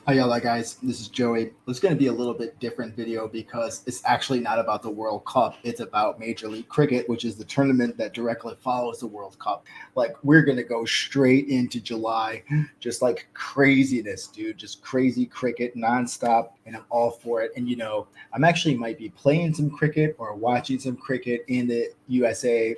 Hi, y'all, guys. This is Joey. It's going to be a little bit different video because it's actually not about the World Cup. It's about Major League Cricket, which is the tournament that directly follows the World Cup. Like, we're going to go straight into July, just like craziness, dude. Just crazy cricket nonstop, and I'm all for it. And, I'm actually might be playing some cricket or watching some cricket in the USA.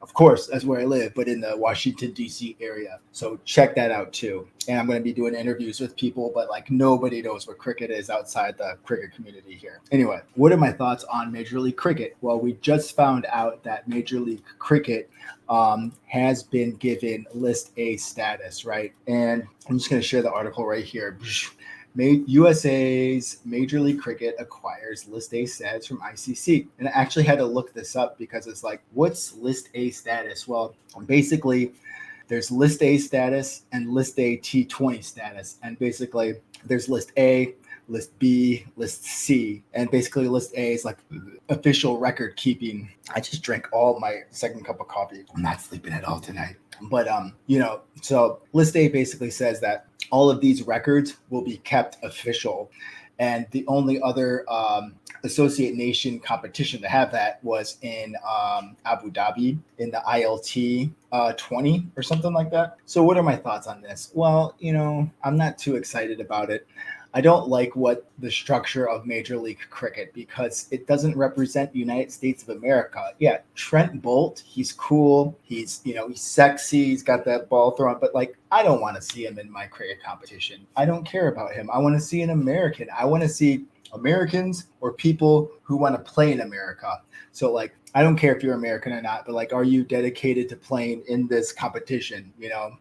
Of course, that's where I live, but in the Washington, D.C. area. So check that out too. And I'm going to be doing interviews with people, but like nobody knows what cricket is outside the cricket community here. Anyway, what are my thoughts on Major League Cricket? Well, we just found out that Major League Cricket has been given List A status, right? And I'm just going to share the article right here. USA's Major League Cricket acquires List A status from ICC. And I actually had to look this up because it's like, what's List A status? Well, basically, there's List A status and List A T20 status. And basically, there's List A, List B, List C. And basically, List A is like official record keeping. I just drank all my second cup of coffee. I'm not sleeping at all tonight. But, so List A basically says that all of these records will be kept official. And the only other associate nation competition to have that was in Abu Dhabi in the ILT 20 or something like that. So what are my thoughts on this? Well, I'm not too excited about it. I don't like what the structure of Major League Cricket because it doesn't represent the United States of America. Yeah, Trent Bolt, he's cool. He's sexy. He's got that ball thrown, but like, I don't want to see him in my cricket competition. I don't care about him. I want to see an American. I want to see Americans or people who want to play in America. So like, I don't care if you're American or not, but like, are you dedicated to playing in this competition?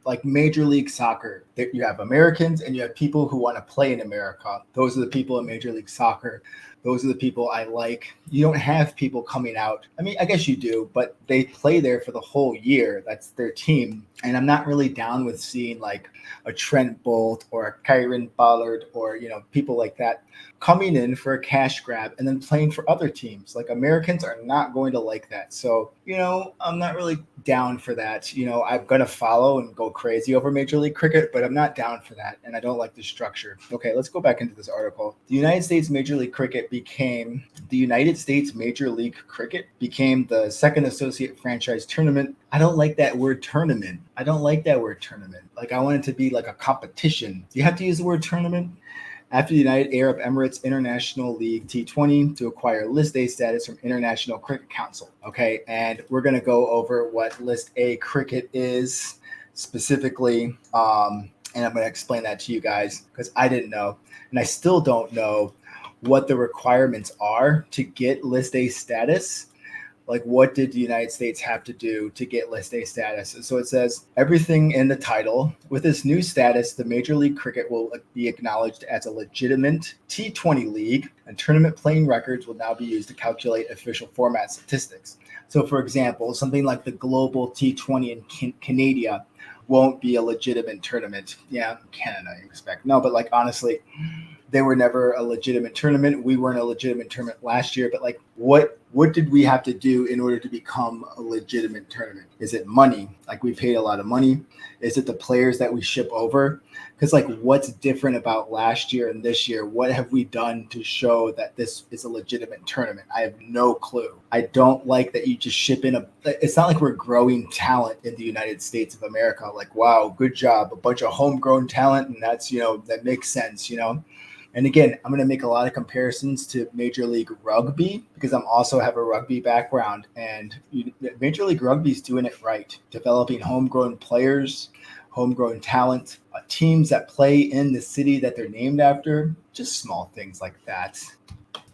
Like Major League Soccer, you have Americans and you have people who want to play in America. Those are the people in Major League Soccer. Those are the people I like. You don't have people coming out. I mean, I guess you do, but they play there for the whole year. That's their team. And I'm not really down with seeing like a Trent Bolt or a Kieran Pollard or, people like that coming in for a cash grab and then playing for other teams. Like Americans are not going to like that. So, I'm not really down for that. I'm going to follow and go crazy over Major League Cricket, but I'm not down for that. And I don't like the structure. Okay, let's go back into this article. The United States Major League Cricket became the second associate franchise tournament. I don't like that word tournament. Like I want it to be like a competition. Do you have to use the word tournament? After the United Arab Emirates International League T20 to acquire List A status from International Cricket Council. Okay, and we're going to go over what List A cricket is specifically, and I'm going to explain that to you guys because I didn't know, and I still don't know what the requirements are to get List A status. Like, what did the United States have to do to get List A status? So it says everything in the title. With this new status, the Major League Cricket will be acknowledged as a legitimate T20 league, and tournament playing records will now be used to calculate official format statistics. So, for example, something like the Global T20 in Canada won't be a legitimate tournament. Yeah, Canada, you expect. No, but like, honestly, they were never a legitimate tournament. We weren't a legitimate tournament last year, but like, what did we have to do in order to become a legitimate tournament? Is it money? Like, we paid a lot of money. Is it the players that we ship over? Because like, what's different about last year and this year? What have we done to show that this is a legitimate tournament? I have no clue. I don't like that you just ship in it's not like we're growing talent in the United States of America. Like, wow, good job. A bunch of homegrown talent. And that's, that makes sense, And again, I'm going to make a lot of comparisons to Major League Rugby because I'm also have a rugby background, and Major League Rugby is doing it right, developing homegrown players, homegrown talent, teams that play in the city that they're named after, just small things like that.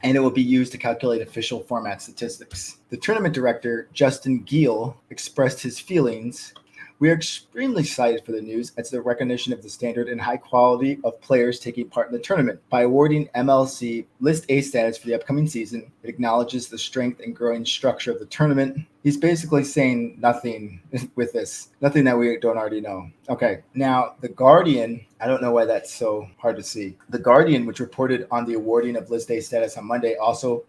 And it will be used to calculate official format statistics. The tournament director, Justin Gill, expressed his feelings. We are extremely excited for the news as the recognition of the standard and high quality of players taking part in the tournament. By awarding MLC List A status for the upcoming season, it acknowledges the strength and growing structure of the tournament. He's basically saying nothing with this, nothing that we don't already know. Okay, now The Guardian, I don't know why that's so hard to see. The Guardian, which reported on the awarding of List A status on Monday, also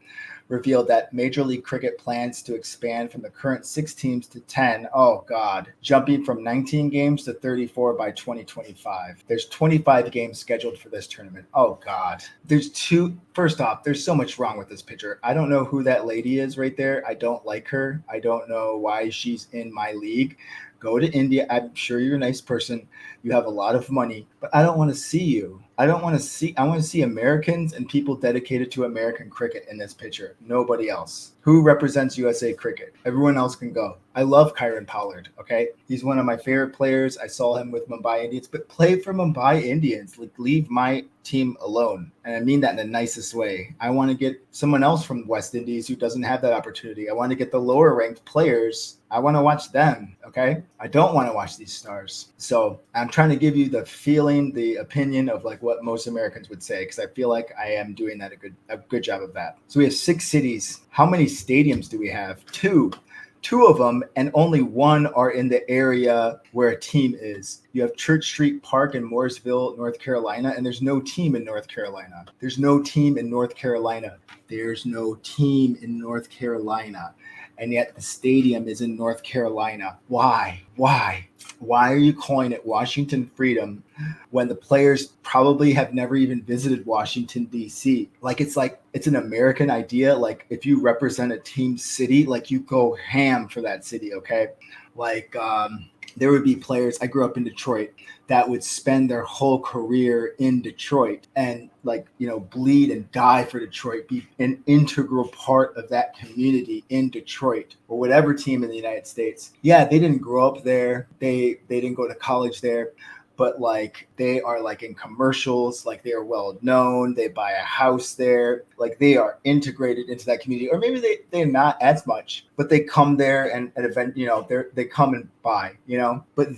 revealed that Major League Cricket plans to expand from the current 6 teams to 10. Oh, God. Jumping from 19 games to 34 by 2025. There's 25 games scheduled for this tournament. Oh, God. First off, there's so much wrong with this picture. I don't know who that lady is right there. I don't like her. I don't know why she's in my league. Go to India. I'm sure you're a nice person. You have a lot of money, but I don't want to see you. I want to see Americans and people dedicated to American cricket in this picture. Nobody else. Who represents USA cricket? Everyone else can go. I love Kieron Pollard. Okay. He's one of my favorite players. I saw him with Mumbai Indians, but play for Mumbai Indians. Like, leave my team alone. And I mean that in the nicest way. I want to get someone else from West Indies who doesn't have that opportunity. I want to get the lower ranked players. I want to watch them. Okay. I don't want to watch these stars. So I'm trying to give you the feeling, the opinion of like what most Americans would say, because I feel like I am doing that a good job of that. So we have 6 cities. How many stadiums do we have? 2. 2 of them, and only 1 are in the area where a team is. You have Church Street Park in Mooresville, North Carolina, and there's no team in North Carolina. There's no team in North Carolina. There's no team in North Carolina. And yet the stadium is in North Carolina. Why? Why are you calling it Washington Freedom when the players probably have never even visited Washington, D.C.? Like it's an American idea. Like, if you represent a team city, like, you go ham for that city, okay? Like, there would be players, I grew up in Detroit, that would spend their whole career in Detroit and, like, bleed and die for Detroit, be an integral part of that community in Detroit or whatever team in the United States. Yeah, they didn't grow up there. They didn't go to college there. But like, they are like in commercials, like they are well known. They buy a house there, like they are integrated into that community. Or maybe they're not as much, but they come there and at event, they come and buy, But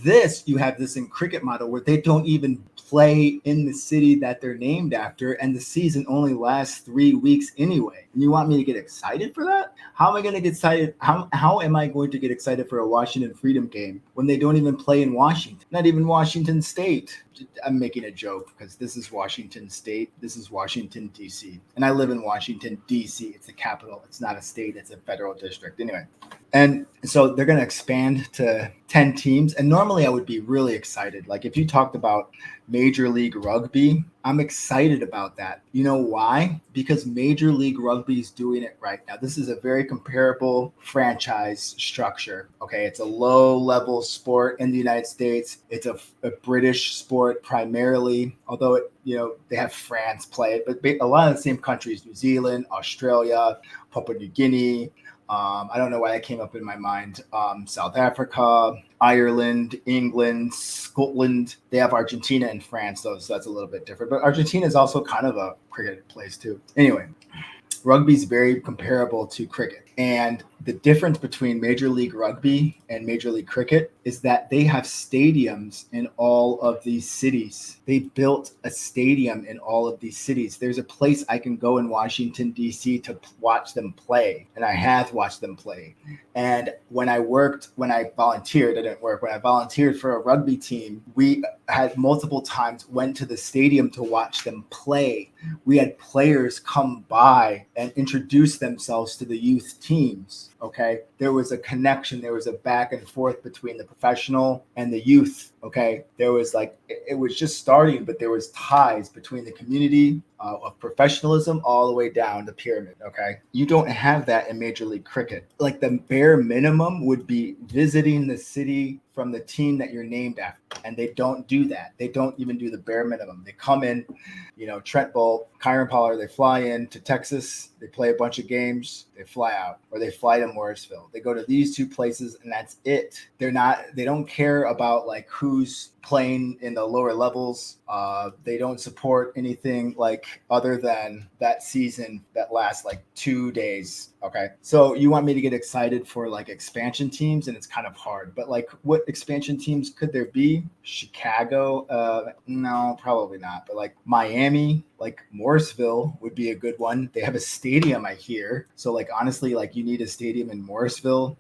you have this in cricket model where they don't even play in the city that they're named after, and the season only lasts 3 weeks anyway. And you want me to get excited for that? How am I going to get excited? How am I going to get excited for a Washington Freedom game when they don't even play in Washington? Not even Washington State. I'm making a joke because this is Washington State. This is Washington, D.C. And I live in Washington, D.C. It's the capital. It's not a state. It's a federal district. Anyway. And so they're going to expand to 10 teams. And normally I would be really excited. Like, if you talked about Major League Rugby, I'm excited about that. You know why? Because Major League Rugby is doing it right now. This is a very comparable franchise structure. Okay, it's a low-level sport in the United States. It's a British sport primarily, although they have France play it, but a lot of the same countries: New Zealand, Australia, Papua New Guinea. I don't know why that came up in my mind. South Africa, Ireland, England, Scotland. They have Argentina and France, though, so that's a little bit different. But Argentina is also kind of a cricket place, too. Anyway, rugby is very comparable to cricket. And the difference between Major League Rugby and Major League Cricket is that they have stadiums in all of these cities. They built a stadium in all of these cities. There's a place I can go in Washington, D.C. to watch them play. And I have watched them play. And when I volunteered for a rugby team, we had multiple times went to the stadium to watch them play. We had players come by and introduce themselves to the youth teams. Okay, there was a connection. There was a back and forth between the professional and the youth. Okay, there was it was just starting, but there was ties between the community of professionalism all the way down the pyramid. Okay, you don't have that in Major League Cricket. Like, the bare minimum would be visiting the city from the team that you're named after, and they don't do that. They don't even do the bare minimum. They come in, Trent Bolt, Kieron Pollard, they fly in to Texas, they play a bunch of games, they fly out, or they fly to Morrisville. They go to these 2 places, and that's it. They don't care about who's playing in the lower levels. They don't support anything other than that season that lasts 2 days. Okay, so you want me to get excited for expansion teams, and it's kind of hard. But what expansion teams could there be? Chicago? No, probably not. But Miami, Morrisville would be a good one. They have a stadium, I hear. So honestly, you need a stadium in Morrisville.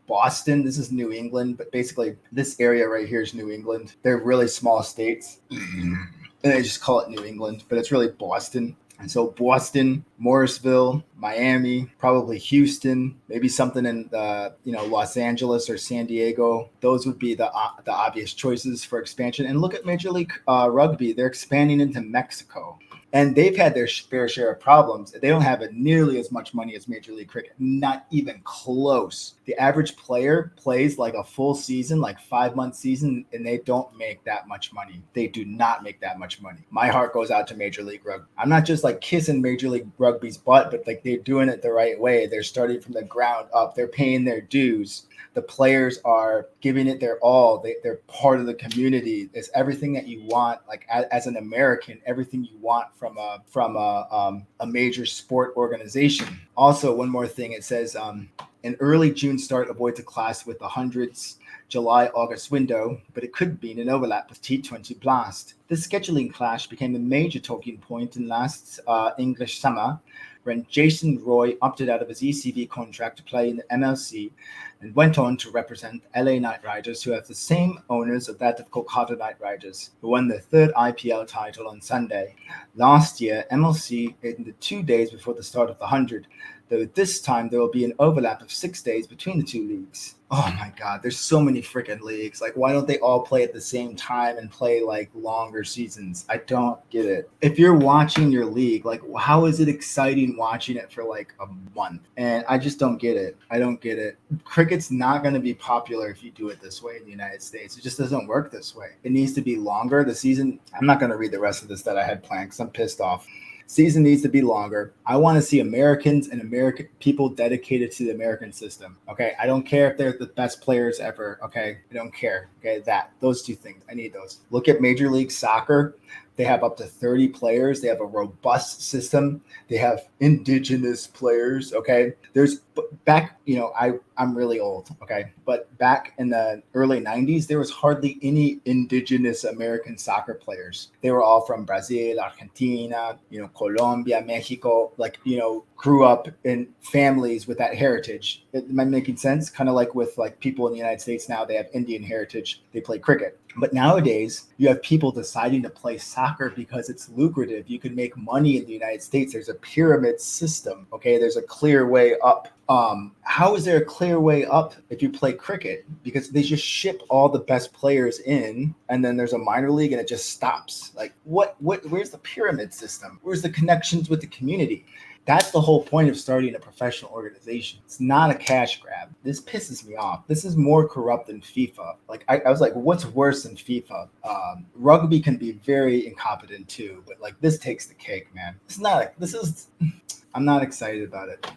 Boston, this is New England, but basically this area right here is New England. They're really small states. And they just call it New England, but it's really Boston. And so Boston, Morrisville, Miami, probably Houston, maybe something in Los Angeles or San Diego. Those would be the obvious choices for expansion. And look at Major League Rugby; they're expanding into Mexico. And they've had their fair share of problems. They don't have nearly as much money as Major League Cricket, not even close. The average player plays like a full season, like 5 month season, and they don't make that much money. They do not make that much money. My heart goes out to Major League Rugby. I'm not just like kissing Major League Rugby's butt, but like they're doing it the right way. They're starting from the ground up. They're paying their dues. The players are giving it their all. They're part of the community. It's everything that you want, like as an American, everything you want from a major sport organization. Also, one more thing, it says an early June start avoids a clash with the hundreds July-August window, but it could be in an overlap with T20 Blast. This scheduling clash became a major talking point in last English summer when Jason Roy opted out of his ECV contract to play in the MLC and went on to represent LA Knight Riders, who have the same owners of that of Kolkata Knight Riders, who won their third IPL title on Sunday. Last year, MLC in the 2 days before the start of the 100, though this time there will be an overlap of 6 days between the two leagues. Oh my God, there's so many freaking leagues. Like, why don't they all play at the same time and play like longer seasons? I don't get it. If you're watching your league, like, how is it exciting watching it for like a month? And I just don't get it. I don't get it. Cricket's not going to be popular if you do it this way in the United States. It just doesn't work this way. It needs to be longer. The season, I'm not going to read the rest of this that I had planned because I'm pissed off. Season needs to be longer. I want to see Americans and American people dedicated to the American system. Okay. I don't care if they're the best players ever. Okay. I don't care. Okay. Those two things. I need those. Look at Major League Soccer. They have up to 30 players. They have a robust system. They have indigenous players. Okay. There's back, I'm really old. Okay. But back in the early 90s, there was hardly any indigenous American soccer players. They were all from Brazil, Argentina, Colombia, Mexico, grew up in families with that heritage. Am I making sense? Kind of like with like people in the United States now, they have Indian heritage. They play cricket. But nowadays, you have people deciding to play soccer because it's lucrative. You can make money in the United States. There's a pyramid system. Okay, there's a clear way up. How is there a clear way up if you play cricket? Because they just ship all the best players in, and then there's a minor league, and it just stops. Like, what? Where's the pyramid system? Where's the connections with the community? That's the whole point of starting a professional organization. It's not a cash grab. This pisses me off. This is more corrupt than FIFA. Like, I was like, what's worse than FIFA? Rugby can be very incompetent too, but like this takes the cake, man. I'm not excited about it.